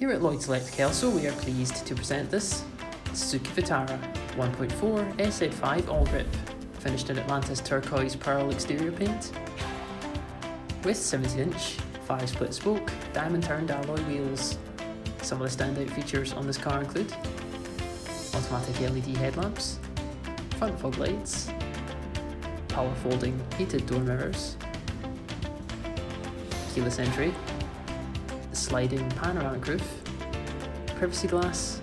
Here at Lloyd Select Kelso, we are pleased to present this SUZUKI VITARA 1.4 SZ5 ALLGRIP, finished in Atlantis turquoise pearl exterior paint, with 17-inch 5-split spoke diamond turned alloy wheels. Some of the standout features on this car include automatic LED headlamps, front fog lights, power folding heated door mirrors, keyless entry, sliding panoramic roof, privacy glass,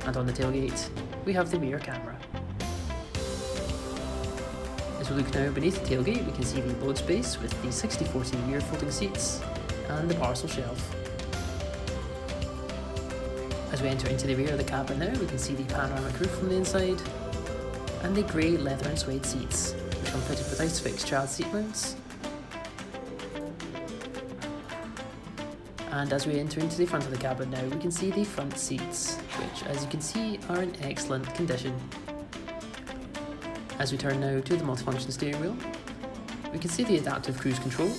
and on the tailgate we have the rear camera. As we look now beneath the tailgate, we can see the load space with the 60/40 rear folding seats and the parcel shelf. As we enter into the rear of the cabin now, we can see the panoramic roof from the inside and the grey leather and suede seats, which come fitted with ISOFIX child seat mounts. And as we enter into the front of the cabin now, we can see the front seats, which as you can see are in excellent condition. As we turn now to the multifunction steering wheel, we can see the adaptive cruise control,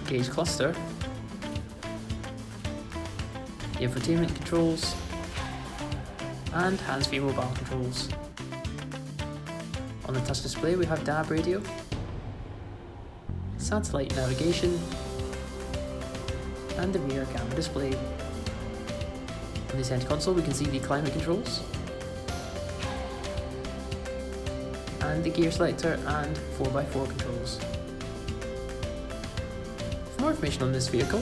gauge cluster, the infotainment controls, and hands-free mobile controls. On the touch display we have DAB radio, satellite navigation, and the rear camera display. On the center console we can see the climate controls, and the gear selector and 4x4 controls. For more information on this vehicle,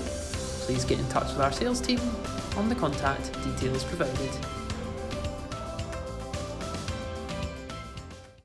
please get in touch with our sales team on the contact details provided.